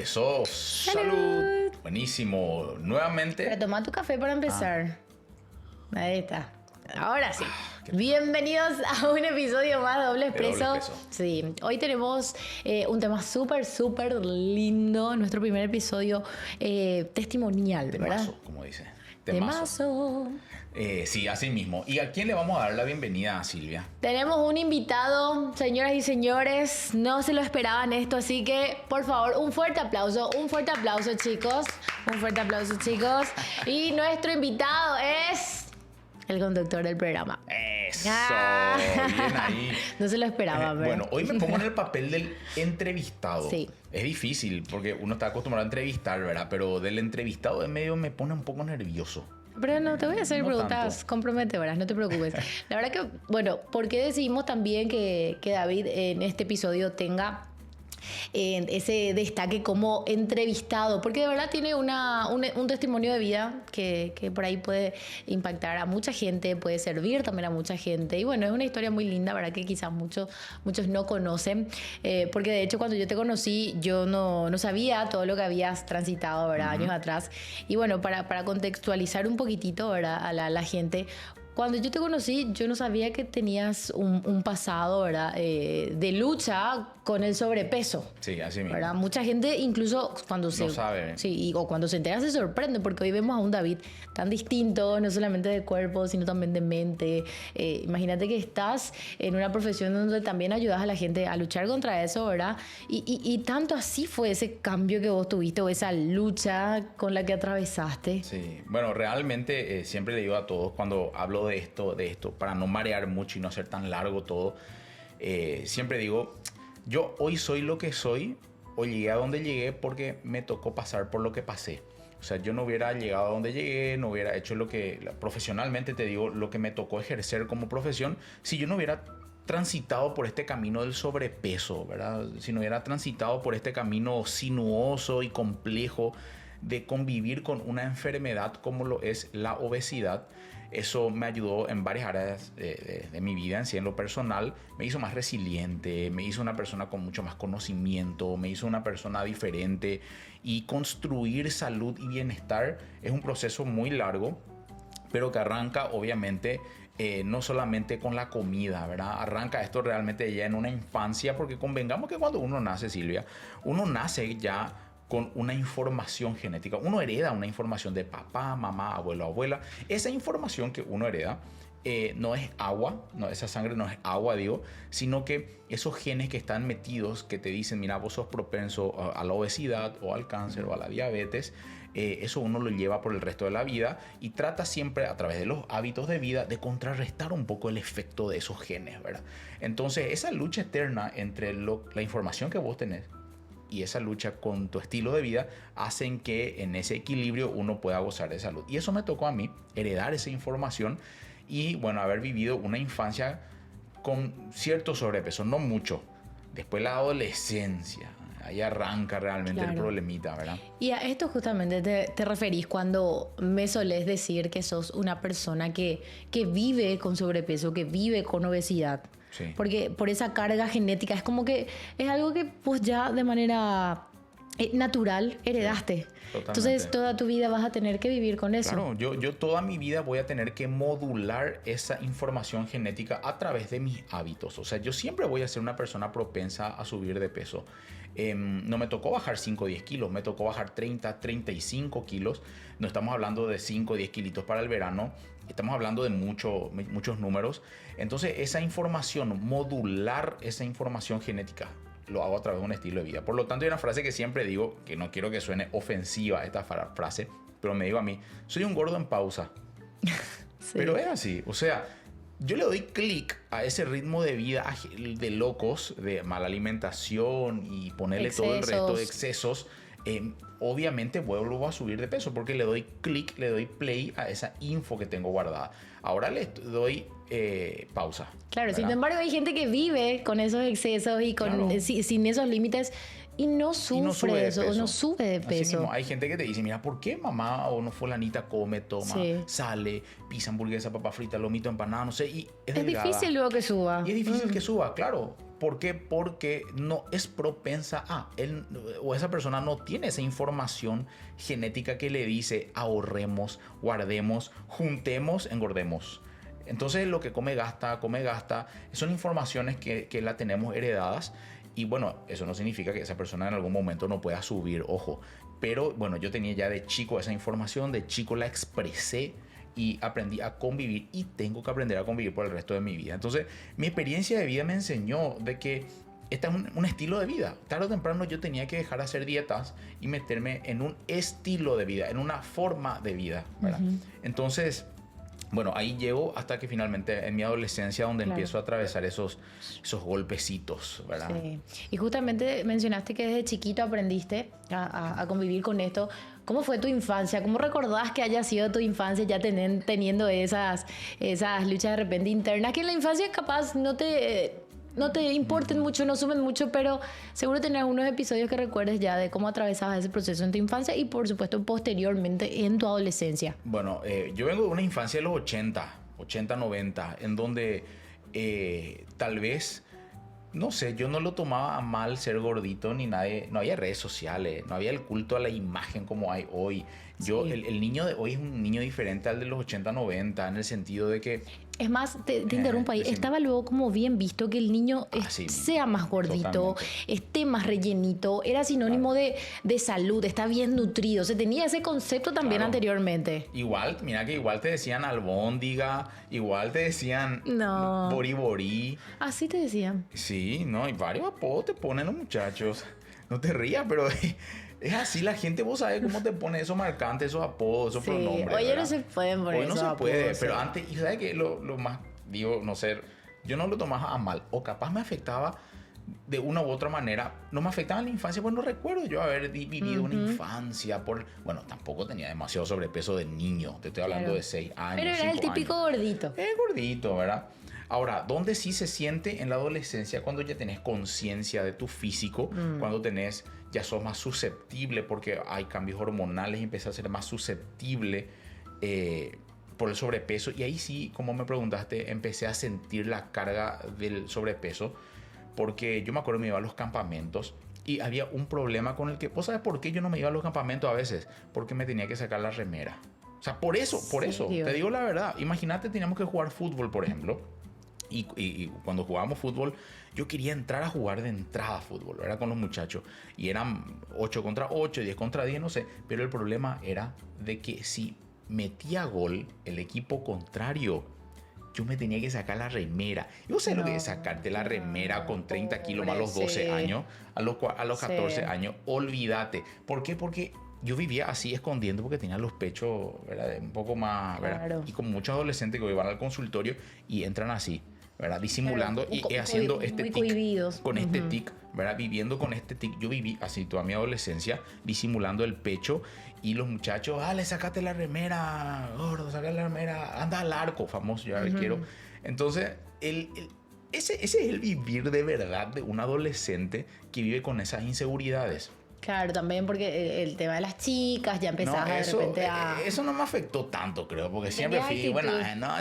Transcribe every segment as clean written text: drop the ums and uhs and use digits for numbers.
Expreso. ¡Salud! Buenísimo. Nuevamente. Pero toma tu café para empezar. Ahí está. Ahora sí. Bienvenidos a un episodio más de Doble Expreso. Sí, hoy tenemos un tema súper lindo. Nuestro primer episodio testimonial, ¿verdad? Temazo, como dice. Temazo. Sí, así mismo. ¿Y a quién le vamos a dar la bienvenida, Silvia? Tenemos un invitado, señoras y señores. No se lo esperaban esto, así que, por favor, un fuerte aplauso, chicos. Un fuerte aplauso, chicos. Y nuestro invitado es el conductor del programa. Eso, bien ahí. No se lo esperaba, pero... Bueno, hoy me pongo en el papel del entrevistado. Sí. Es difícil porque uno está acostumbrado a entrevistar, ¿verdad? Pero del entrevistado de medio me pone un poco nervioso. Pero no, te voy a hacer No preguntas tanto. comprometedoras, no te preocupes. La verdad que, bueno, ¿por qué decidimos también que David en este episodio tenga ese destaque como entrevistado? Porque de verdad tiene un testimonio de vida que por ahí puede impactar a mucha gente, puede servir también a mucha gente. Y bueno, es una historia muy linda, ¿verdad? Que quizás muchos no conocen. Porque de hecho cuando yo te conocí, yo no sabía todo lo que habías transitado, ¿verdad? Años atrás. Y bueno, para contextualizar un poquitito, ¿verdad? A la gente... Cuando yo te conocí, yo no sabía que tenías un pasado, ¿verdad? De lucha con el sobrepeso. Sí, así mismo. ¿Verdad? Mucha gente incluso cuando No sabe. Sí, o cuando se entera se sorprende, porque hoy vemos a un David tan distinto, no solamente de cuerpo, sino también de mente. Imagínate que estás en una profesión donde también ayudas a la gente a luchar contra eso, ¿verdad? Y tanto así fue ese cambio que vos tuviste o esa lucha con la que atravesaste. Sí, bueno, realmente siempre le digo a todos cuando hablo de esto, para no marear mucho y no hacer tan largo todo, siempre digo, yo hoy soy lo que soy, o llegué a donde llegué porque me tocó pasar por lo que pasé. O sea, yo no hubiera llegado a donde llegué, no hubiera hecho lo que, profesionalmente te digo, lo que me tocó ejercer como profesión, si yo no hubiera transitado por este camino del sobrepeso, ¿verdad? Si no hubiera transitado por este camino sinuoso y complejo de convivir con una enfermedad como lo es la obesidad. Eso me ayudó en varias áreas de mi vida, en lo personal. Me hizo más resiliente, me hizo una persona con mucho más conocimiento, me hizo una persona diferente. Y construir salud y bienestar es un proceso muy largo, pero que arranca obviamente no solamente con la comida, ¿verdad? Arranca esto realmente ya en una infancia, porque convengamos que cuando uno nace, Silvia, uno nace ya con una información genética. Uno hereda una información de papá, mamá, abuelo, abuela. Esa información que uno hereda no es agua, no, esa sangre no es agua, digo, sino que esos genes que están metidos, que te dicen, mira, vos sos propenso a la obesidad o al cáncer o a la diabetes, eso uno lo lleva por el resto de la vida y trata siempre a través de los hábitos de vida de contrarrestar un poco el efecto de esos genes, ¿verdad? Entonces, esa lucha eterna entre la información que vos tenés y esa lucha con tu estilo de vida hacen que en ese equilibrio uno pueda gozar de salud. Y eso me tocó a mí, heredar esa información y, bueno, haber vivido una infancia con cierto sobrepeso, no mucho. Después la adolescencia, ahí arranca realmente el problemita, ¿verdad? Y a esto justamente te referís cuando me solés decir que sos una persona que vive con sobrepeso, que vive con obesidad. Sí. Porque por esa carga genética es como que es algo que pues ya de manera natural heredaste. Sí, entonces toda tu vida vas a tener que vivir con eso. Claro, yo toda mi vida voy a tener que modular esa información genética a través de mis hábitos. O sea, yo siempre voy a ser una persona propensa a subir de peso. No me tocó bajar 5 o 10 kilos, me tocó bajar 30, 35 kilos. No estamos hablando de 5 o 10 kilitos para el verano. Estamos hablando de muchos números. Entonces, esa información, modular esa información genética, lo hago a través de un estilo de vida. Por lo tanto, hay una frase que siempre digo, que no quiero que suene ofensiva esta frase, pero me digo a mí, soy un gordo en pausa. Sí. Pero es así, o sea, yo le doy clic a ese ritmo de vida de locos, de mala alimentación y ponerle todo el resto de excesos. Obviamente vuelvo a subir de peso porque le doy clic, le doy play a esa info que tengo guardada. Ahora le doy pausa. Claro, ¿verdad? Sin embargo hay gente que vive con esos excesos y con, sin esos límites y no sufre eso, o no sube de peso. Mismo, hay gente que te dice, mira, ¿por qué mamá o no fulanita come, toma, sale, pisa hamburguesa, papa frita, lomito, empanada, no sé? Y es difícil luego que suba. Y es difícil que suba, claro. ¿Por qué? Porque no es propensa a él, o esa persona no tiene esa información genética que le dice ahorremos, guardemos, juntemos, engordemos. Entonces lo que come, gasta. Son informaciones que la tenemos heredadas. Y bueno, eso no significa que esa persona en algún momento no pueda subir, ojo. Pero bueno, yo tenía ya de chico esa información, de chico la expresé y aprendí a convivir y tengo que aprender a convivir por el resto de mi vida. Entonces, mi experiencia de vida me enseñó de que este es un estilo de vida. Tarde o temprano yo tenía que dejar de hacer dietas y meterme en un estilo de vida, en una forma de vida, ¿verdad? Entonces, bueno, ahí llego hasta que finalmente en mi adolescencia donde empiezo a atravesar esos golpecitos, ¿verdad? Sí. Y justamente mencionaste que desde chiquito aprendiste a convivir con esto. ¿Cómo fue tu infancia? ¿Cómo recordás que haya sido tu infancia ya teniendo esas luchas de repente internas que en la infancia capaz no te importen mucho, no sumen mucho, pero seguro tenés unos episodios que recuerdes ya de cómo atravesabas ese proceso en tu infancia y por supuesto posteriormente en tu adolescencia? Bueno, yo vengo de una infancia de los 80, 90, en donde tal vez, no sé, yo no lo tomaba a mal ser gordito ni nadie, no había redes sociales, no había el culto a la imagen como hay hoy. Yo, sí. el niño de hoy es un niño diferente al de los 80, 90, en el sentido de que... Es más, te interrumpo ahí, estaba luego como bien visto que el niño sea más gordito, totalmente. Esté más rellenito, era sinónimo de salud, está bien nutrido, se tenía ese concepto también anteriormente. Igual, mira que igual te decían albóndiga, igual te decían bori. Así te decían. Sí, no, y varios apodos te ponen los muchachos, no te rías, pero... Es así, la gente, vos sabés cómo te pone esos marcantes, esos apodos, esos pronombres. Hoy no se pueden poner esos apodos. Hoy no se puede, pero antes, y sabes que lo más, digo, no sé, yo no lo tomaba a mal, o capaz me afectaba de una u otra manera. No me afectaba en la infancia, pues no recuerdo yo haber vivido una infancia bueno, tampoco tenía demasiado sobrepeso de niño, te estoy hablando de 6 años, pero era el típico gordito. Es gordito, ¿verdad? Ahora, ¿dónde sí se siente en la adolescencia cuando ya tenés conciencia de tu físico? Cuando ya sos más susceptible porque hay cambios hormonales y empezás a ser más susceptible por el sobrepeso. Y ahí sí, como me preguntaste, empecé a sentir la carga del sobrepeso porque yo me acuerdo que me iba a los campamentos y había un problema con el que... ¿Vos sabés por qué yo no me iba a los campamentos a veces? Porque me tenía que sacar la remera. O sea, por eso, te digo la verdad. Imagínate, teníamos que jugar fútbol, por ejemplo. Y cuando jugábamos fútbol, yo quería entrar a jugar de entrada fútbol, era con los muchachos. Y eran 8 contra 8, 10 contra 10, no sé. Pero el problema era de que si metía gol el equipo contrario, yo me tenía que sacar la remera. Yo sé lo que es sacarte la remera con 30 kilos más a los 12 años, a los 14 años. Olvídate. ¿Por qué? Porque yo vivía así escondiendo porque tenía los pechos, ¿verdad? Un poco más, ¿verdad? Claro. Y como muchos adolescentes que van al consultorio y entran así, ¿verdad? Disimulando y haciendo este tic cohibidos. Con este tic, ¿verdad? Viviendo con este tic. Yo viví así toda mi adolescencia, disimulando el pecho y los muchachos, dale, sácate la remera, gordo, sácate la remera, anda al arco, famoso, yo quiero. Entonces, ese es el vivir de verdad de un adolescente que vive con esas inseguridades. Claro, también porque el tema de las chicas ya empezaba de repente a... Eso no me afectó tanto, creo, porque siempre fui... Bueno,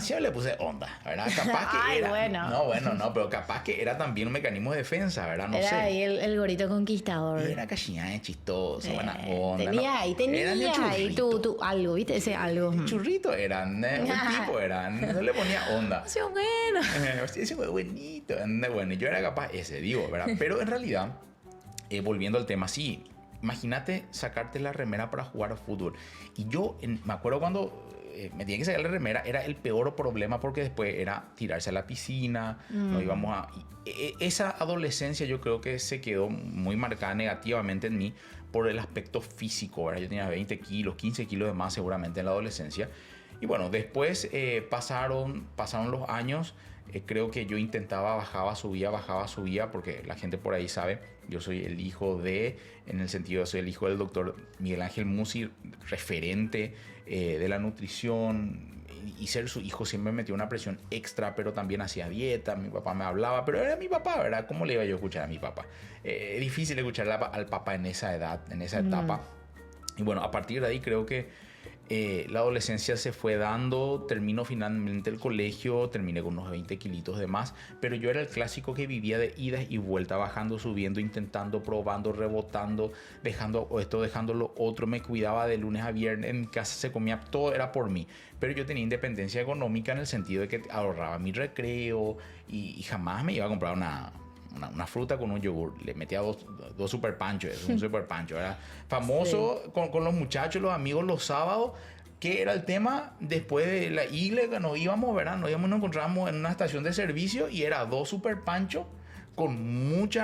siempre le puse onda, ¿verdad? Capaz que era... No, pero capaz que era también un mecanismo de defensa, ¿verdad? No sé. Era ahí el gorito conquistador. Y era cachina, chistoso, buena onda. Tenías ahí tu algo, ¿viste? Ese algo. Churrito eran, un tipo eran, no le ponía onda. Sí, bueno. Ese fue buenito, bueno, yo era capaz digo, ¿verdad? Pero en realidad... volviendo al tema, sí, imagínate sacarte la remera para jugar a fútbol. Y yo me acuerdo cuando me tenía que sacar la remera, era el peor problema porque después era tirarse a la piscina, no íbamos a... Esa adolescencia yo creo que se quedó muy marcada negativamente en mí por el aspecto físico, ¿verdad? Yo tenía 20 kilos, 15 kilos de más seguramente en la adolescencia. Y bueno, después pasaron los años. Creo que yo intentaba, bajaba, subía, porque la gente por ahí sabe, yo soy el hijo en el sentido, soy el hijo del doctor Miguel Ángel Musi, referente de la nutrición, y ser su hijo siempre me metió una presión extra, pero también hacía dieta, mi papá me hablaba, pero era mi papá, ¿verdad? ¿Cómo le iba yo a escuchar a mi papá? Es difícil escuchar al papá en esa edad, en esa etapa, y bueno, a partir de ahí creo que La adolescencia se fue dando, terminó finalmente el colegio, terminé con unos 20 kilitos de más, pero yo era el clásico que vivía de idas y vueltas, bajando, subiendo, intentando, probando, rebotando, dejando esto, dejando lo otro, me cuidaba de lunes a viernes, en mi casa se comía, todo era por mí, pero yo tenía independencia económica en el sentido de que ahorraba mi recreo y jamás me iba a comprar una fruta con un yogur. Le metía dos super panchos, un super pancho. Era famoso sí. con los muchachos, los amigos, los sábados. ¿Qué era el tema? Después de la iglesia nos íbamos, ¿verdad? Nos encontrábamos en una estación de servicio y era 2 super panchos con mucho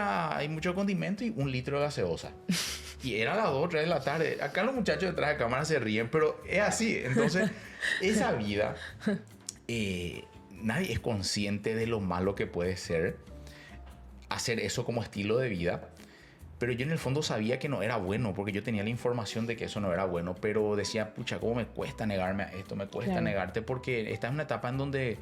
condimento y 1 litro de gaseosa. Y era las 2 o 3 de la tarde. Acá los muchachos detrás de cámara se ríen, pero es así. Entonces, esa vida, nadie es consciente de lo malo que puede ser hacer eso como estilo de vida, pero yo en el fondo sabía que no era bueno, porque yo tenía la información de que eso no era bueno, pero decía, pucha, ¿cómo me cuesta negarme a esto? Me cuesta negarte, porque esta es una etapa en donde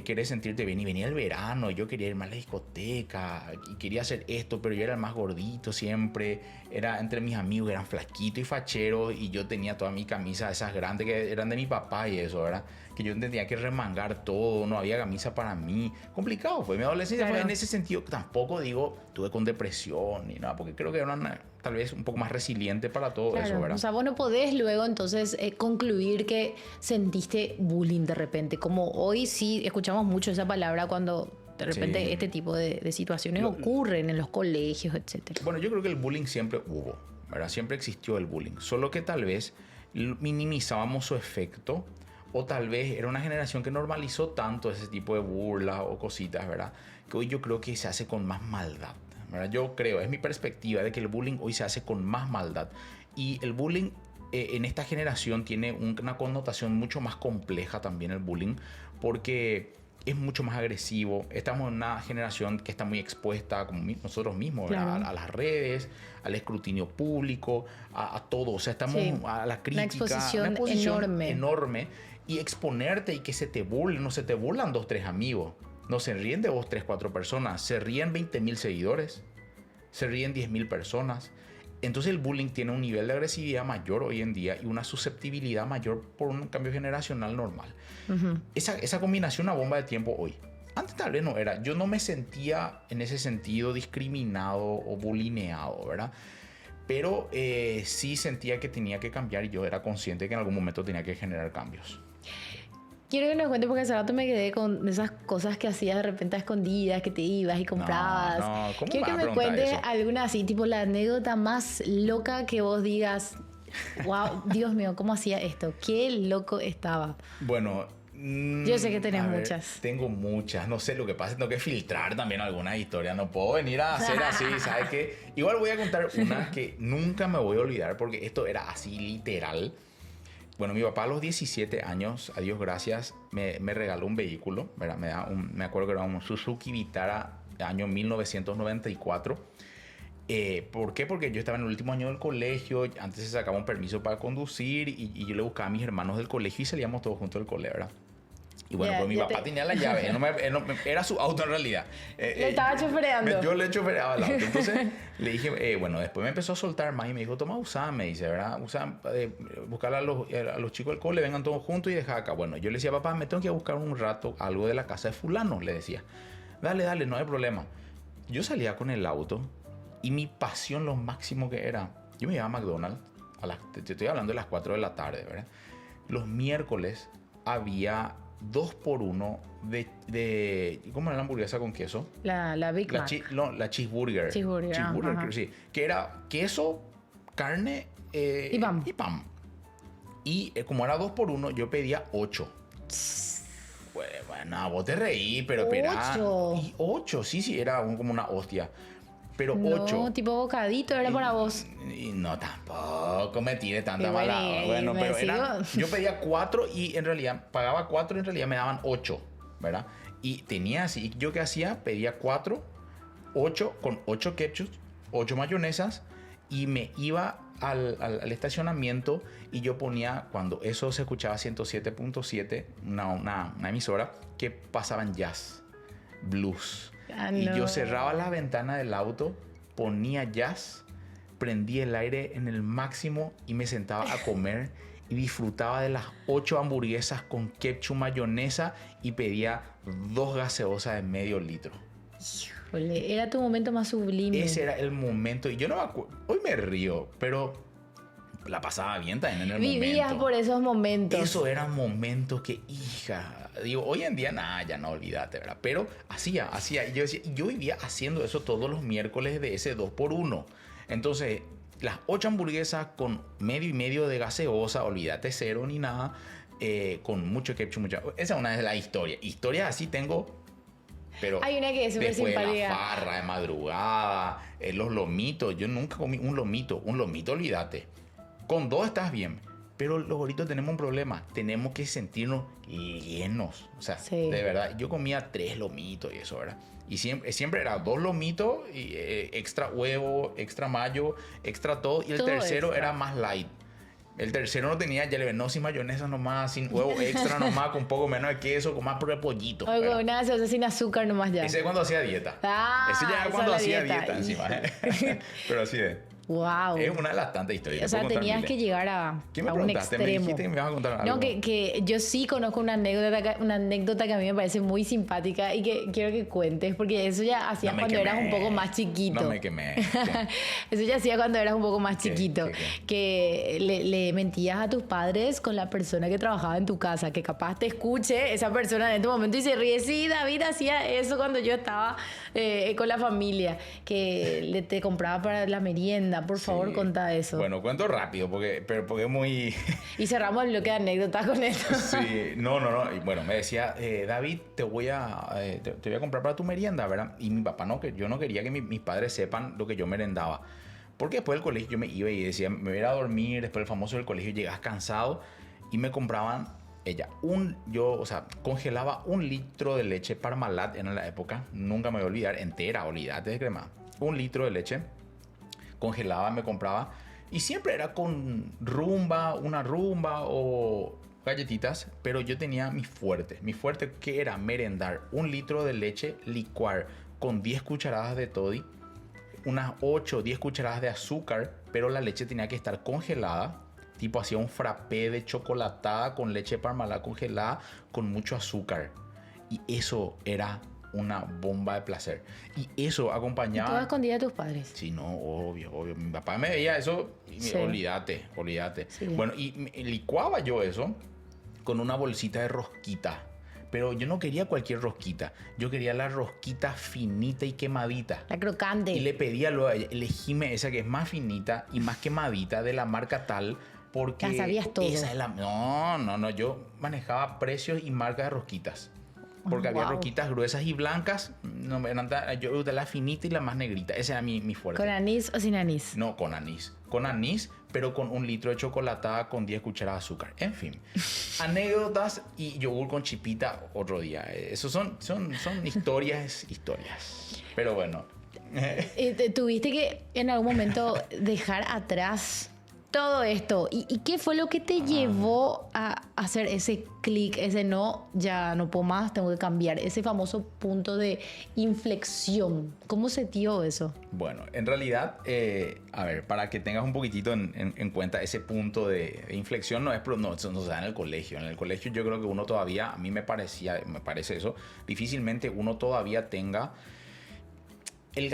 querés sentirte bien, y venía el verano, y yo quería irme a la discoteca, y quería hacer esto, pero yo era el más gordito siempre, era entre mis amigos, eran flaquitos y facheros, y yo tenía toda mi camisa, esas grandes que eran de mi papá y eso, ¿verdad? Que yo tenía que remangar todo, no había camisa para mí. Complicado fue. Mi adolescencia fue en ese sentido. Tampoco digo, tuve con depresión ni nada, porque creo que era tal vez un poco más resiliente para todo eso, ¿verdad? O sea, vos no podés luego entonces concluir que sentiste bullying de repente. Como hoy sí escuchamos mucho esa palabra cuando de repente este tipo de situaciones ocurren en los colegios, etc. Bueno, yo creo que el bullying siempre hubo, ¿verdad? Siempre existió el bullying. Solo que tal vez minimizábamos su efecto. O tal vez era una generación que normalizó tanto ese tipo de burlas o cositas, ¿verdad? Que hoy yo creo que se hace con más maldad, ¿verdad? Yo creo, es mi perspectiva, de que el bullying hoy se hace con más maldad. Y el bullying en esta generación tiene una connotación mucho más compleja también, el bullying, porque es mucho más agresivo. Estamos en una generación que está muy expuesta, como nosotros mismos, claro, a las redes, al escrutinio público, a todo. O sea, estamos a la crítica. Una exposición enorme. Y exponerte y que se te burlen. No se te burlan 2, 3 amigos. No se ríen de vos 3, 4 personas. Se ríen 20,000 seguidores. Se ríen 10,000 personas. Entonces el bullying tiene un nivel de agresividad mayor hoy en día y una susceptibilidad mayor por un cambio generacional normal. Esa combinación, una bomba de tiempo hoy. Antes tal vez no era. Yo no me sentía en ese sentido discriminado o bulineado, ¿verdad? Pero sí sentía que tenía que cambiar y yo era consciente que en algún momento tenía que generar cambios. Quiero que nos cuentes, porque hace rato me quedé con esas cosas que hacías de repente a escondidas, que te ibas y comprabas. ¿Cómo quiero que me cuentes alguna así, tipo la anécdota más loca que vos digas, wow, Dios mío, ¿cómo hacía esto? Qué loco estaba. Bueno, yo sé que tenés muchas. Tengo muchas, no sé, lo que pasa, tengo que filtrar también algunas historias, no puedo venir a hacer así, ¿sabes qué? Igual voy a contar una que nunca me voy a olvidar, porque esto era así literal. Bueno, mi papá a los 17 años, a Dios gracias, me regaló un vehículo, ¿verdad? Me acuerdo que era un Suzuki Vitara año 1994. ¿Por qué? Porque yo estaba en el último año del colegio, antes se sacaba un permiso para conducir y yo le buscaba a mis hermanos del colegio y salíamos todos juntos del colegio, ¿verdad? Y bueno, pues mi papá tenía la llave, era su auto en realidad. Le estaba chofereando. Yo le chofereaba el auto. Entonces le dije, bueno, después me empezó a soltar más y me dijo, toma, usá, me dice, ¿verdad? Usá, buscar a los chicos del cole, vengan todos juntos y deja acá. Bueno, yo le decía, papá, me tengo que ir a buscar un rato algo de la casa de fulano, le decía. Dale, no hay problema. Yo salía con el auto y mi pasión, lo máximo que era, yo me iba a McDonald's, te estoy hablando de las 4 de la tarde, ¿verdad? Los miércoles había 2x1 de ¿cómo era la hamburguesa con queso? La Big Mac. La cheeseburger. Cheeseburger, sí. Que era queso, carne y pan. Y como era 2x1, yo pedía 8. Bueno, vos te reí, pero espera. 8. Y 8, sí, era como una hostia. Pero 8. No, tipo bocadito era para vos. Y no, tampoco me tire tanta mala. Bueno, pero yo pedía 4 y en realidad pagaba 4 y en realidad me daban 8, ¿verdad? Y tenía así, yo qué hacía, pedía 4, 8 con 8 ketchup, 8 mayonesas y me iba al estacionamiento y yo ponía, cuando eso se escuchaba 107.7, una emisora que pasaban jazz, blues. Y yo cerraba la ventana del auto, ponía jazz, prendía el aire en el máximo y me sentaba a comer y disfrutaba de las 8 hamburguesas con ketchup, mayonesa y pedía 2 gaseosas de medio litro. Híjole, era tu momento más sublime. Ese era el momento. Y yo no me acuerdo, hoy me río, pero la pasaba bien también en el momento. Vivías por esos momentos. Eso eran momentos que, hija, digo, hoy en día nada, ya no, olvídate, ¿verdad? Pero hacía. Y yo decía, yo vivía haciendo eso todos los miércoles de ese 2x1. Entonces, las 8 hamburguesas con medio y medio de gaseosa, olvídate, cero ni nada, con mucho ketchup, esa es una de las historias. Historias así tengo, pero hay una que es súper después simpática. de la farra de madrugada, los lomitos. Yo nunca comí un lomito, olvídate. Con 2 estás bien, pero los gorditos tenemos un problema. Tenemos que sentirnos llenos. O sea, sí. De verdad, yo comía 3 lomitos y eso, ¿verdad? Y siempre era 2 lomitos, y, extra huevo, extra mayo, extra todo. Y el todo tercero extra. era más light. El tercero no tenía, ya le ven, no, sin mayonesa nomás, sin huevo extra nomás, con un poco menos de queso, con más pollito. O con una gaseosa sin azúcar nomás ya. Ese es cuando hacía dieta. Ese ya era cuando hacía dieta encima. Pero así es. Wow. Es una de las tantas historias. O sea, tenías que llegar a un extremo. Me dijiste que me ibas a contar algo. No, que yo sí conozco una anécdota que a mí me parece muy simpática y que quiero que cuentes, porque eso ya hacías cuando eras un poco más chiquito. No me quemé. Eso ya hacía cuando eras un poco más chiquito. Que le mentías a tus padres con la persona que trabajaba en tu casa, que capaz te escuche esa persona en este momento y se ríe. Sí, David hacía eso cuando yo estaba con la familia, que te compraba para la merienda. Por favor, contá eso. Bueno, cuento rápido, porque es muy... Y cerramos el bloque de anécdotas con esto. Sí, no. Y bueno, me decía, David, te voy a comprar para tu merienda, ¿verdad? Y mi papá no, que yo no quería que mis padres sepan lo que yo merendaba. Porque después del colegio yo me iba y decía, me voy a ir a dormir, después del famoso del colegio llegas cansado y me compraban congelaba 1 litro de leche Parmalat en la época, nunca me voy a olvidar, entera, olvídate de crema. 1 litro de leche. Congelaba, me compraba y siempre era con una rumba o galletitas, pero yo tenía mi fuerte que era merendar 1 litro de leche, licuar con 10 cucharadas de toddy, unas 8 o 10 cucharadas de azúcar, pero la leche tenía que estar congelada, tipo hacía un frappé de chocolatada con leche Parmalat congelada con mucho azúcar, y eso era una bomba de placer. Y eso acompañaba... ¿Todo escondida de tus padres? Sí, no, obvio. Mi papá me veía eso y sí. olvídate. Sí. Bueno, y licuaba yo eso con una bolsita de rosquita. Pero yo no quería cualquier rosquita. Yo quería la rosquita finita y quemadita. La crocante. Y le pedía luego a ella, elegime esa que es más finita y más quemadita de la marca tal, porque... Ya sabías todo. Esa es la... No. Yo manejaba precios y marcas de rosquitas. Porque había rosquitas gruesas y blancas. Yo de la finita y la más negrita. Ese era mi fuerte. ¿Con anís o sin anís? No, con anís. Con anís, pero con 1 litro de chocolatada con 10 cucharadas de azúcar. En fin. Anécdotas y yogur con chipita otro día. Esos son historias. Pero bueno. ¿Tuviste que en algún momento dejar atrás todo esto? ¿Y qué fue lo que te llevó a hacer ese clic, ese no, ya no puedo más, tengo que cambiar, ese famoso punto de inflexión? ¿Cómo se dio eso? Bueno, en realidad, a ver, para que tengas un poquitito en cuenta, ese punto de inflexión no se da en el colegio. En el colegio yo creo que uno todavía, a mí me parece eso, difícilmente uno todavía tenga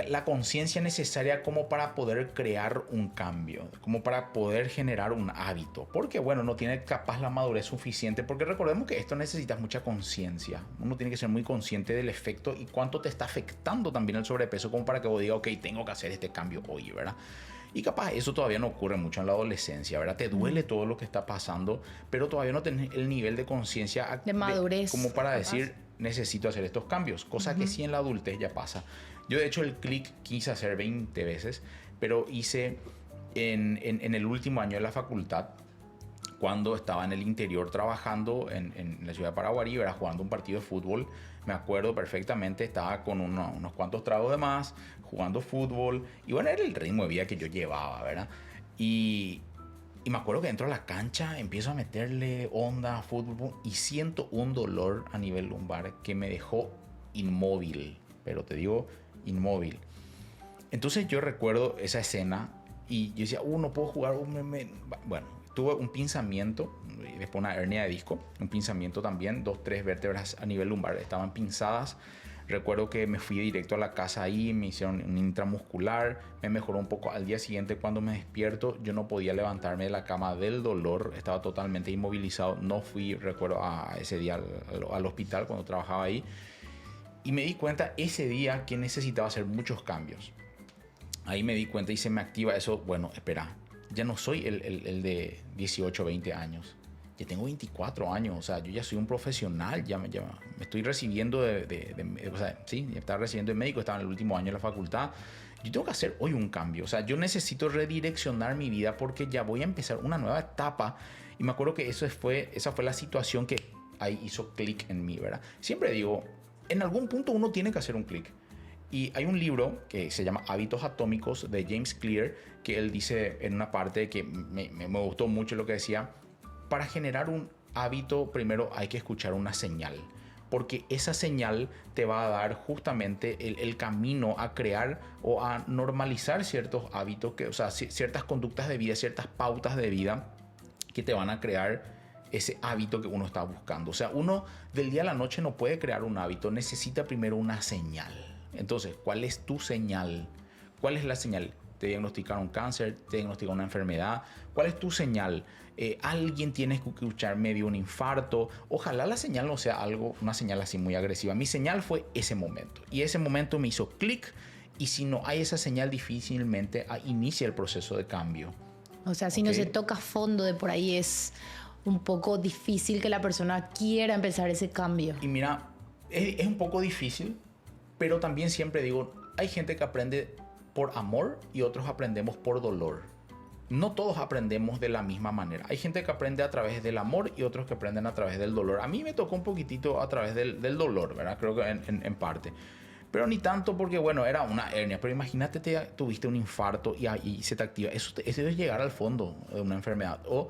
la conciencia necesaria como para poder crear un cambio, como para poder generar un hábito, porque bueno, no tiene capaz la madurez suficiente, porque recordemos que esto necesita mucha conciencia. Uno tiene que ser muy consciente del efecto y cuánto te está afectando también el sobrepeso, como para que vos digas, ok, tengo que hacer este cambio hoy, ¿verdad? Y capaz eso todavía no ocurre mucho en la adolescencia, ¿verdad? Te duele todo lo que está pasando, pero todavía no tenés el nivel de conciencia de madurez como para decir, necesito hacer estos cambios, cosa que sí en la adultez ya pasa. Yo de hecho el clic quise hacer 20 veces, pero hice en el último año de la facultad, cuando estaba en el interior trabajando en la ciudad de Paraguarí, ¿verdad? Jugando un partido de fútbol. Me acuerdo perfectamente, estaba con unos cuantos tragos de más, jugando fútbol, y bueno, era el ritmo de vida que yo llevaba, ¿verdad? Y me acuerdo que entro a la cancha, empiezo a meterle onda a fútbol y siento un dolor a nivel lumbar que me dejó inmóvil, pero te digo inmóvil. Entonces yo recuerdo esa escena y yo decía, no puedo jugar. Bueno, tuve un pinzamiento, y después una hernia de disco, un pinzamiento también, 2-3 vértebras a nivel lumbar estaban pinzadas. Recuerdo que me fui directo a la casa ahí, me hicieron un intramuscular, me mejoró un poco. Al día siguiente, cuando me despierto, yo no podía levantarme de la cama del dolor, estaba totalmente inmovilizado. No fui, recuerdo, a ese día al hospital cuando trabajaba ahí. Y me di cuenta ese día que necesitaba hacer muchos cambios. Ahí me di cuenta y se me activa eso. Bueno, espera, ya no soy el de 18, 20 años. Ya tengo 24 años, o sea, yo ya soy un profesional, ya me estoy recibiendo o sea, sí, estaba recibiendo de médico, estaba en el último año de la facultad. Yo tengo que hacer hoy un cambio, o sea, yo necesito redireccionar mi vida porque ya voy a empezar una nueva etapa. Y me acuerdo que esa fue la situación que ahí hizo clic en mí, ¿verdad? Siempre digo, en algún punto uno tiene que hacer un clic. Y hay un libro que se llama Hábitos Atómicos de James Clear, que él dice en una parte que me gustó mucho lo que decía. Para generar un hábito, primero hay que escuchar una señal, porque esa señal te va a dar justamente el camino a crear o a normalizar ciertos hábitos, o sea, ciertas conductas de vida, ciertas pautas de vida que te van a crear ese hábito que uno está buscando. O sea, uno del día a la noche no puede crear un hábito, necesita primero una señal. Entonces, ¿cuál es tu señal? ¿Cuál es la señal? Te diagnosticaron cáncer, te diagnosticaron una enfermedad. ¿Cuál es tu señal? Alguien tiene que escuchar, me dio un infarto. Ojalá la señal no sea una señal así muy agresiva. Mi señal fue ese momento. Y ese momento me hizo clic. Y si no hay esa señal, difícilmente inicia el proceso de cambio. O sea, si no se toca fondo de por ahí, es un poco difícil que la persona quiera empezar ese cambio. Y mira, es un poco difícil, pero también siempre digo, hay gente que aprende por amor y otros aprendemos por dolor. No todos aprendemos de la misma manera. Hay gente que aprende a través del amor y otros que aprenden a través del dolor. A mí me tocó un poquitito a través del dolor, ¿verdad? Creo que en parte. Pero ni tanto porque, bueno, era una hernia. Pero imagínate, tuviste un infarto y se te activa. Eso es llegar al fondo de una enfermedad. O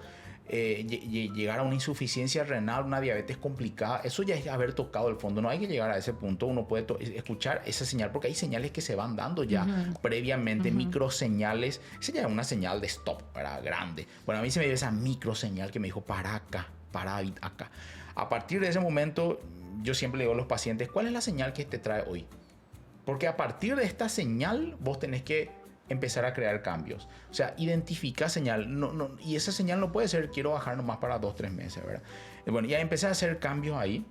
llegar a una insuficiencia renal, una diabetes complicada. Eso ya es haber tocado el fondo. No hay que llegar a ese punto. Uno puede escuchar esa señal porque hay señales que se van dando ya previamente, microseñales. Esa ya es una señal de stop, ¿verdad? Grande. Bueno, a mí se me dio esa microseñal que me dijo, para acá, para acá. A partir de ese momento, yo siempre le digo a los pacientes, ¿cuál es la señal que te trae hoy? Porque a partir de esta señal, vos tenés que empezar a crear cambios. O sea, identifica señal. Y esa señal no puede ser, quiero bajar nomás para 2-3 meses, ¿verdad? Bueno, ya empecé a hacer cambios ahí.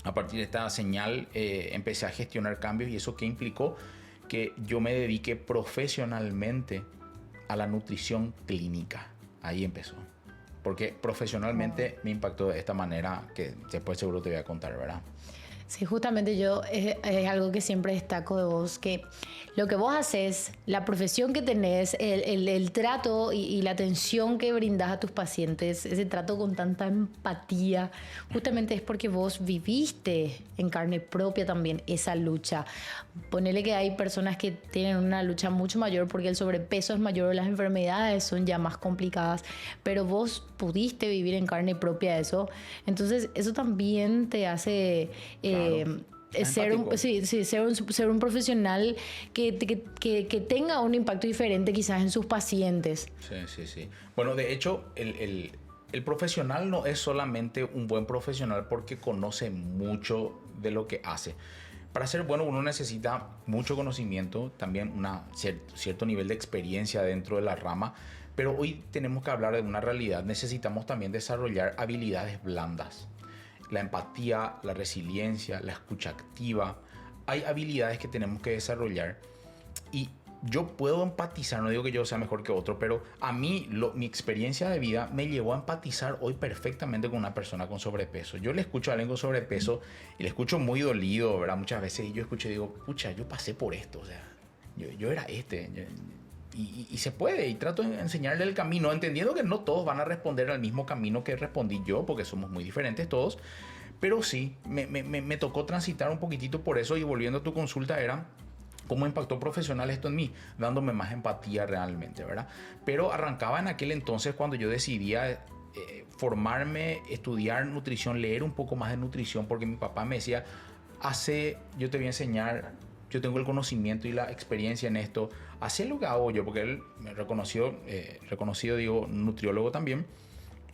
A partir de esta señal, empecé a gestionar cambios. ¿Y eso qué implicó? Que yo me dediqué profesionalmente a la nutrición clínica. Ahí empezó. Porque profesionalmente me impactó de esta manera que después seguro te voy a contar, ¿verdad? Sí, justamente yo es algo que siempre destaco de vos, que lo que vos haces, la profesión que tenés, el trato y la atención que brindás a tus pacientes, ese trato con tanta empatía, justamente es porque vos viviste en carne propia también esa lucha. Ponele que hay personas que tienen una lucha mucho mayor porque el sobrepeso es mayor, las enfermedades son ya más complicadas, pero vos pudiste vivir en carne propia eso. Entonces eso también te hace ser un profesional que tenga un impacto diferente quizás en sus pacientes. Sí. Bueno, de hecho, el profesional no es solamente un buen profesional porque conoce mucho de lo que hace. Para ser bueno uno necesita mucho conocimiento, también cierto nivel de experiencia dentro de la rama, pero hoy tenemos que hablar de una realidad. Necesitamos también desarrollar habilidades blandas. La empatía, la resiliencia, la escucha activa. Hay habilidades que tenemos que desarrollar y yo puedo empatizar, no digo que yo sea mejor que otro, pero a mí mi experiencia de vida me llevó a empatizar hoy perfectamente con una persona con sobrepeso. Yo le escucho a alguien con sobrepeso y le escucho muy dolido, ¿verdad? Muchas veces y yo escucho y digo, pucha, yo pasé por esto, o sea, yo era y se puede, y trato de enseñarle el camino, entendiendo que no todos van a responder al mismo camino que respondí yo, porque somos muy diferentes todos, pero sí, me tocó transitar un poquitito por eso. Y volviendo a tu consulta era cómo impactó profesional esto en mí, dándome más empatía realmente, ¿verdad? Pero arrancaba en aquel entonces cuando yo decidía formarme, estudiar nutrición, leer un poco más de nutrición, porque mi papá me decía, yo te voy a enseñar yo tengo el conocimiento y la experiencia en esto, hacé lo que hago yo, porque él me reconocido, digo, nutriólogo también.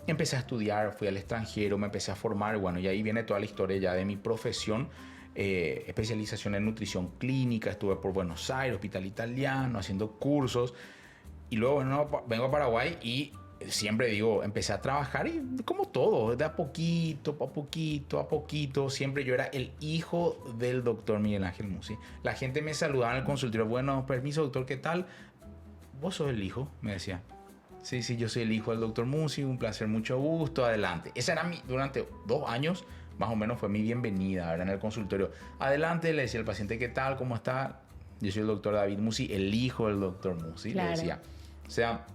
Empecé a estudiar, fui al extranjero, me empecé a formar, bueno, y ahí viene toda la historia ya de mi profesión. Especialización en nutrición clínica, estuve por Buenos Aires, Hospital Italiano, haciendo cursos. Y luego bueno, vengo a Paraguay y siempre digo, empecé a trabajar y como todo, de a poquito, a poquito. Siempre yo era el hijo del doctor Miguel Ángel Musi. La gente me saludaba en el consultorio. Bueno, permiso, doctor, ¿qué tal? ¿Vos sos el hijo? Me decía. Sí, yo soy el hijo del doctor Musi. Un placer, mucho gusto. Adelante. Esa era durante 2 años, más o menos, fue mi bienvenida, ¿verdad? En el consultorio. Adelante, le decía al paciente, ¿qué tal? ¿Cómo está? Yo soy el doctor David Musi, el hijo del doctor Musi. Claro. Le decía. O sea,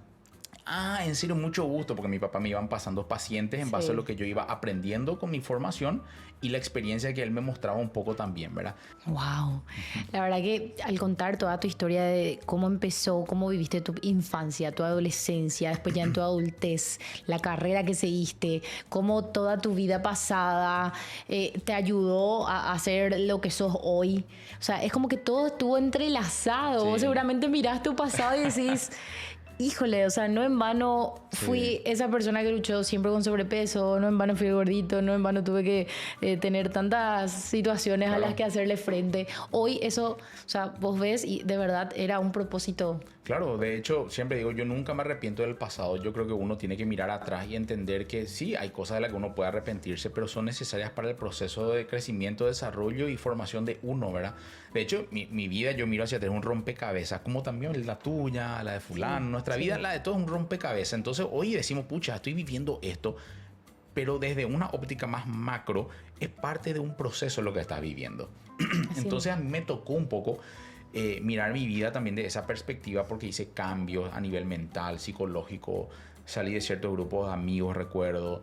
en serio, mucho gusto, porque mi papá me iban pasando pacientes en base a lo que yo iba aprendiendo con mi formación y la experiencia que él me mostraba un poco también, ¿verdad? Wow. La verdad que al contar toda tu historia de cómo empezó, cómo viviste tu infancia, tu adolescencia, después ya en tu adultez, la carrera que seguiste, cómo toda tu vida pasada te ayudó a ser lo que sos hoy. O sea, es como que todo estuvo entrelazado. Sí. Vos seguramente mirás tu pasado y decís... Híjole, o sea, no en vano fui esa persona que luchó siempre con sobrepeso, no en vano fui gordito, no en vano tuve que tener tantas situaciones a las que hacerle frente. Hoy eso, o sea, vos ves y de verdad era un propósito. Claro, de hecho, siempre digo, yo nunca me arrepiento del pasado. Yo creo que uno tiene que mirar atrás y entender que sí, hay cosas de las que uno puede arrepentirse, pero son necesarias para el proceso de crecimiento, desarrollo y formación de uno, ¿verdad? De hecho, mi vida yo miro hacia tener un rompecabezas, como también la tuya, la de fulano, nuestra vida, la de todos es un rompecabezas. Entonces, hoy decimos, pucha, estoy viviendo esto, pero desde una óptica más macro, es parte de un proceso lo que estás viviendo. Entonces, a mí me tocó un poco... mirar mi vida también de esa perspectiva, porque hice cambios a nivel mental, psicológico, salí de ciertos grupos de amigos, recuerdo,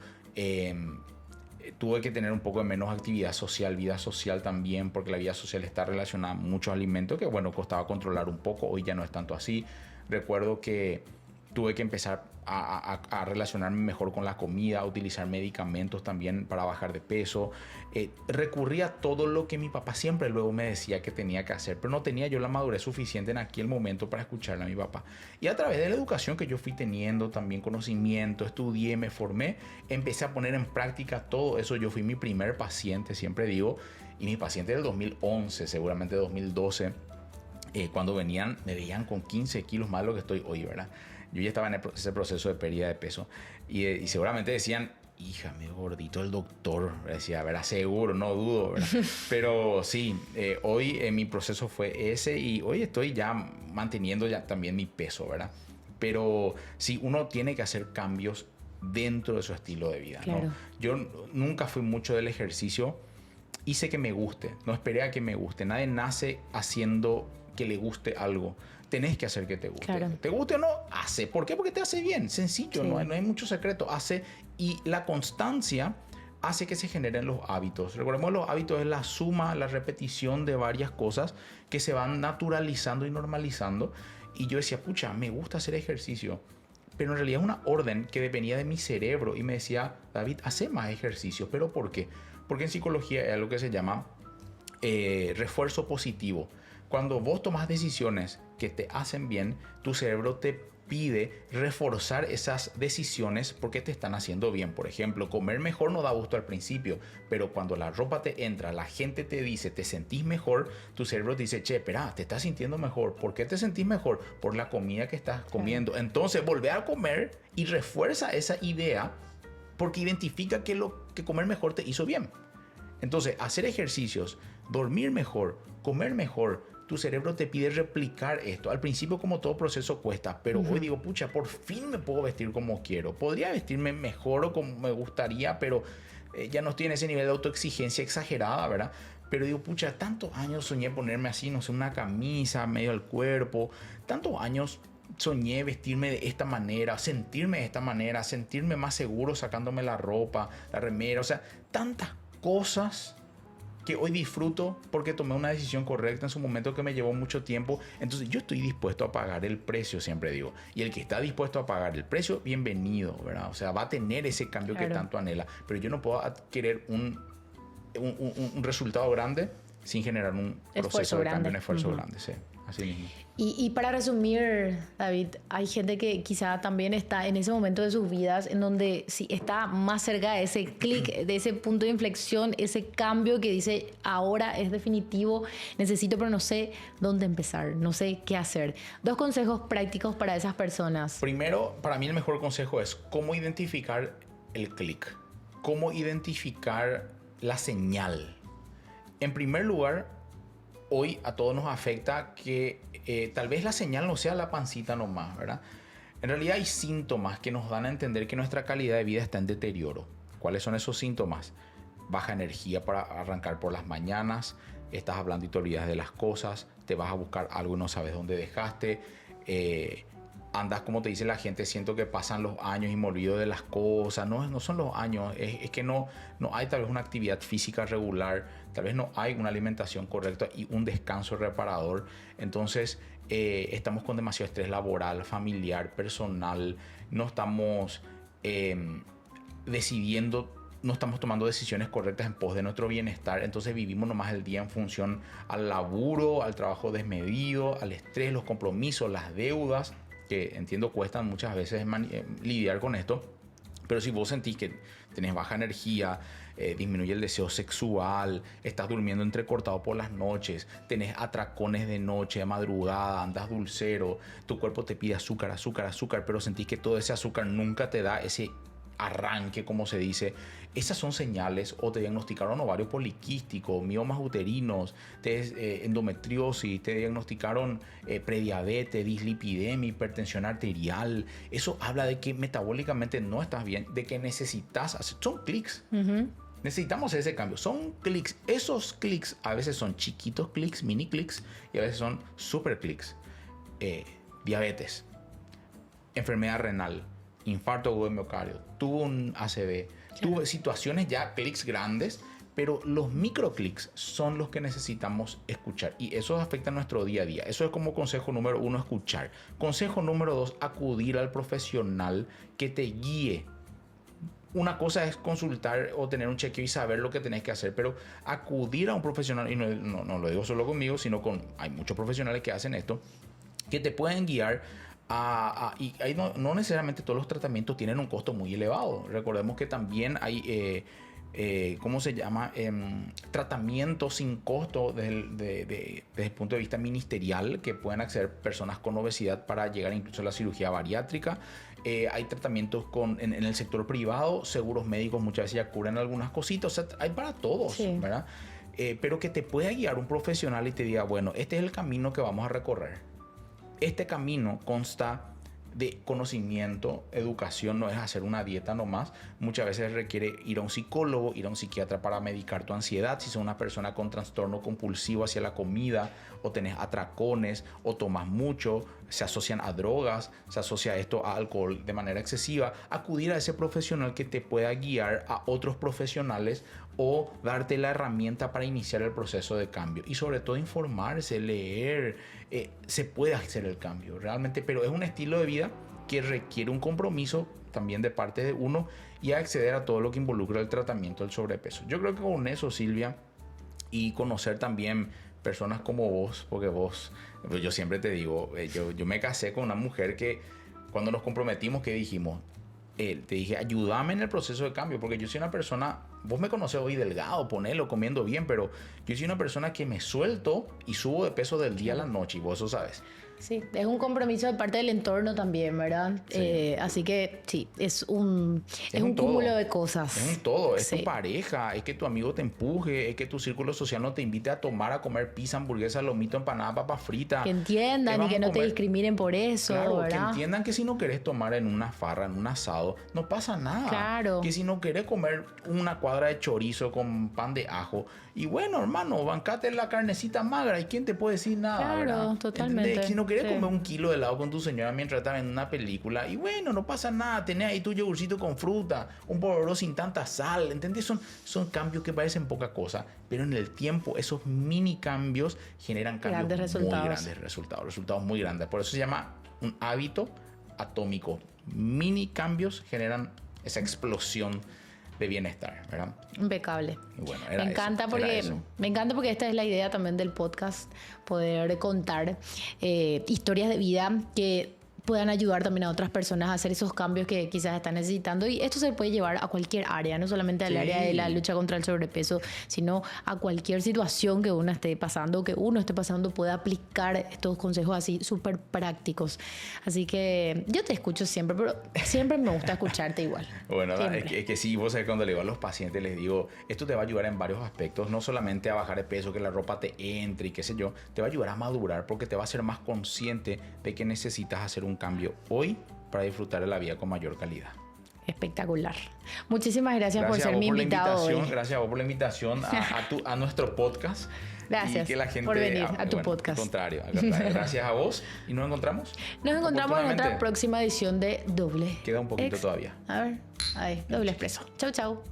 tuve que tener un poco de menos actividad social, vida social también, porque la vida social está relacionada a muchos alimentos que, bueno, costaba controlar un poco, hoy ya no es tanto así. Recuerdo que tuve que empezar a relacionarme mejor con la comida, a utilizar medicamentos también para bajar de peso. Recurrí a todo lo que mi papá siempre luego me decía que tenía que hacer, pero no tenía yo la madurez suficiente en aquel momento para escucharle a mi papá. Y a través de la educación que yo fui teniendo, también conocimiento, estudié, me formé, empecé a poner en práctica todo eso. Yo fui mi primer paciente, siempre digo, y mi paciente del 2011, seguramente 2012, cuando venían, me veían con 15 kilos más de lo que estoy hoy, ¿verdad? Yo ya estaba en ese proceso de pérdida de peso y seguramente decían, hija, medio gordito el doctor, decía, ¿verdad? Seguro, no dudo, ¿verdad? Pero sí, hoy mi proceso fue ese y hoy estoy ya manteniendo ya también mi peso, ¿verdad? Pero sí, uno tiene que hacer cambios dentro de su estilo de vida, claro. ¿No? Yo nunca fui mucho del ejercicio, hice que me guste, no esperé a que me guste, nadie nace haciendo que le guste algo. Tenés que hacer que te guste. Claro. Te guste o no, hace. ¿Por qué? Porque te hace bien. Sencillo, sí. No hay mucho secreto. Hace. Y la constancia hace que se generen los hábitos. Recordemos, los hábitos es la suma, la repetición de varias cosas que se van naturalizando y normalizando. Y yo decía, pucha, me gusta hacer ejercicio. Pero en realidad es una orden que venía de mi cerebro y me decía, David, hace más ejercicio. ¿Pero por qué? Porque en psicología hay algo que se llama refuerzo positivo. Cuando vos tomas decisiones que te hacen bien, tu cerebro te pide reforzar esas decisiones porque te están haciendo bien. Por ejemplo, comer mejor no da gusto al principio, pero cuando la ropa te entra, la gente te dice, te sentís mejor, tu cerebro te dice, che, espera, te estás sintiendo mejor. ¿Por qué te sentís mejor? Por la comida que estás comiendo. Entonces, volvé a comer y refuerza esa idea porque identifica que lo que comer mejor te hizo bien. Entonces, hacer ejercicios, dormir mejor, comer mejor, tu cerebro te pide replicar esto. Al principio, como todo proceso, cuesta, pero hoy digo, pucha, por fin me puedo vestir como quiero. Podría vestirme mejor o como me gustaría, pero ya no estoy en ese nivel de autoexigencia exagerada, ¿verdad? Pero digo, pucha, tantos años soñé ponerme así, no sé, una camisa, medio al cuerpo. Tantos años soñé vestirme de esta manera, sentirme de esta manera, sentirme más seguro sacándome la ropa, la remera. O sea, tantas cosas que hoy disfruto porque tomé una decisión correcta en su momento que me llevó mucho tiempo. Entonces yo estoy dispuesto a pagar el precio, siempre digo. Y el que está dispuesto a pagar el precio, bienvenido, ¿verdad? O sea, va a tener ese cambio que tanto anhela. Pero yo no puedo adquirir un resultado grande sin generar un Esfuerzo proceso de grande. cambio, un esfuerzo grande, sí, así mismo. Y para resumir, David, hay gente que quizá también está en ese momento de sus vidas en donde sí está más cerca de ese clic, de ese punto de inflexión, ese cambio que dice, ahora es definitivo, necesito, pero no sé dónde empezar, no sé qué hacer. 2 consejos prácticos para esas personas. Primero, para mí el mejor consejo es cómo identificar el clic, cómo identificar la señal. En primer lugar, hoy a todos nos afecta que tal vez la señal no sea la pancita nomás, ¿verdad? En realidad hay síntomas que nos dan a entender que nuestra calidad de vida está en deterioro. ¿Cuáles son esos síntomas? Baja energía para arrancar por las mañanas, estás hablando y te olvidas de las cosas, te vas a buscar algo y no sabes dónde dejaste, andas como te dice la gente, siento que pasan los años y me olvido de las cosas. No son los años, es que no hay tal vez una actividad física regular, tal vez no hay una alimentación correcta y un descanso reparador. Entonces estamos con demasiado estrés laboral, familiar, personal, no estamos decidiendo, no estamos tomando decisiones correctas en pos de nuestro bienestar. Entonces vivimos nomás el día en función al laburo, al trabajo desmedido, al estrés, los compromisos, las deudas, que entiendo cuestan muchas veces lidiar con esto. Pero si vos sentís que tenés baja energía, disminuye el deseo sexual, estás durmiendo entrecortado por las noches, tenés atracones de noche, de madrugada, andas dulcero, tu cuerpo te pide azúcar, azúcar, azúcar, pero sentís que todo ese azúcar nunca te da ese arranque, como se dice, esas son señales. O te diagnosticaron ovario poliquístico, miomas uterinos, endometriosis, te diagnosticaron prediabetes, dislipidemia, hipertensión arterial. Eso habla de que metabólicamente no estás bien, de que necesitas hacer, son clics. Necesitamos hacer ese cambio, son clics. Esos clics a veces son chiquitos clics, mini clics, y a veces son super clics. Diabetes, enfermedad renal, infarto agudo de miocardio, tuvo un ACV, tuvo situaciones ya, clics grandes, pero los microclics son los que necesitamos escuchar y eso afecta a nuestro día a día. Eso es como consejo número 1, escuchar. Consejo número 2, acudir al profesional que te guíe. Una cosa es consultar o tener un chequeo y saber lo que tenés que hacer, pero acudir a un profesional, y no lo digo solo conmigo, sino hay muchos profesionales que hacen esto, que te pueden guiar. Y no necesariamente todos los tratamientos tienen un costo muy elevado. Recordemos que también hay ¿cómo se llama? Tratamientos sin costo desde el punto de vista ministerial que pueden acceder personas con obesidad para llegar incluso a la cirugía bariátrica. Hay tratamientos en el sector privado, seguros médicos muchas veces ya cubren algunas cositas. O sea, hay para todos, sí, ¿verdad? Pero que te pueda guiar un profesional y te diga, bueno, este es el camino que vamos a recorrer. Este camino consta de conocimiento, educación, no es hacer una dieta nomás. Muchas veces requiere ir a un psicólogo, ir a un psiquiatra para medicar tu ansiedad. Si sos una persona con trastorno compulsivo hacia la comida, o tenés atracones, o tomas mucho, se asocian a drogas, se asocia esto a alcohol de manera excesiva, acudir a ese profesional que te pueda guiar a otros profesionales o darte la herramienta para iniciar el proceso de cambio. Y sobre todo informarse, leer, se puede hacer el cambio realmente, pero es un estilo de vida que requiere un compromiso también de parte de uno y acceder a todo lo que involucra el tratamiento del sobrepeso. Yo creo que con eso, Silvia, y conocer también personas como vos, porque vos, yo siempre te digo, yo me casé con una mujer que cuando nos comprometimos, ¿qué dijimos? Te dije, ayúdame en el proceso de cambio, porque yo soy una persona, vos me conocés hoy delgado, ponelo, comiendo bien, pero yo soy una persona que me suelto y subo de peso del día a la noche, y vos eso sabes. Sí, es un compromiso de parte del entorno también, ¿verdad? Sí. Así que sí, es un cúmulo de cosas. Es un todo, es tu pareja, es que tu amigo te empuje, es que tu círculo social no te invite a tomar, a comer pizza, hamburguesa, lomito, empanada, papas fritas. Que entiendan y que no te discriminen por eso, claro, ¿verdad? Que entiendan que si no querés tomar en una farra, en un asado, no pasa nada. Claro. Que si no querés comer una cuadra de chorizo con pan de ajo, y bueno, hermano, bancate la carnecita magra, ¿y quién te puede decir nada? Claro, ¿verdad? totalmente. ¿Entendés? Si no querés comer un kilo de helado con tu señora mientras estás viendo una película, y bueno, no pasa nada, tenés ahí tu yogurcito con fruta, un pororó sin tanta sal, ¿entendés? Son cambios que parecen poca cosa, pero en el tiempo esos mini cambios generan cambios muy grandes, resultados muy grandes. Por eso se llama un hábito atómico. Mini cambios generan esa explosión de bienestar, ¿verdad? Impecable. Y bueno, Me encanta porque esta es la idea también del podcast, poder contar historias de vida que puedan ayudar también a otras personas a hacer esos cambios que quizás están necesitando. Y esto se puede llevar a cualquier área, no solamente al área de la lucha contra el sobrepeso, sino a cualquier situación que uno esté pasando, pueda aplicar estos consejos así súper prácticos. Así que yo te escucho siempre, pero siempre me gusta escucharte igual. Bueno, es que sí, vos sabés, cuando le digo a los pacientes, les digo, esto te va a ayudar en varios aspectos, no solamente a bajar de peso, que la ropa te entre y qué sé yo, te va a ayudar a madurar porque te va a hacer más consciente de que necesitas hacer un cambio hoy para disfrutar de la vida con mayor calidad. Espectacular. Muchísimas gracias por ser mi invitado hoy. Gracias a vos por la invitación a nuestro podcast. Gracias y que la gente, por venir a tu podcast. Al contrario, gracias a vos. ¿Y nos encontramos? Nos encontramos en otra próxima edición de Doble. Queda un poquito todavía. A ver, Doble Expreso. Chau, chau.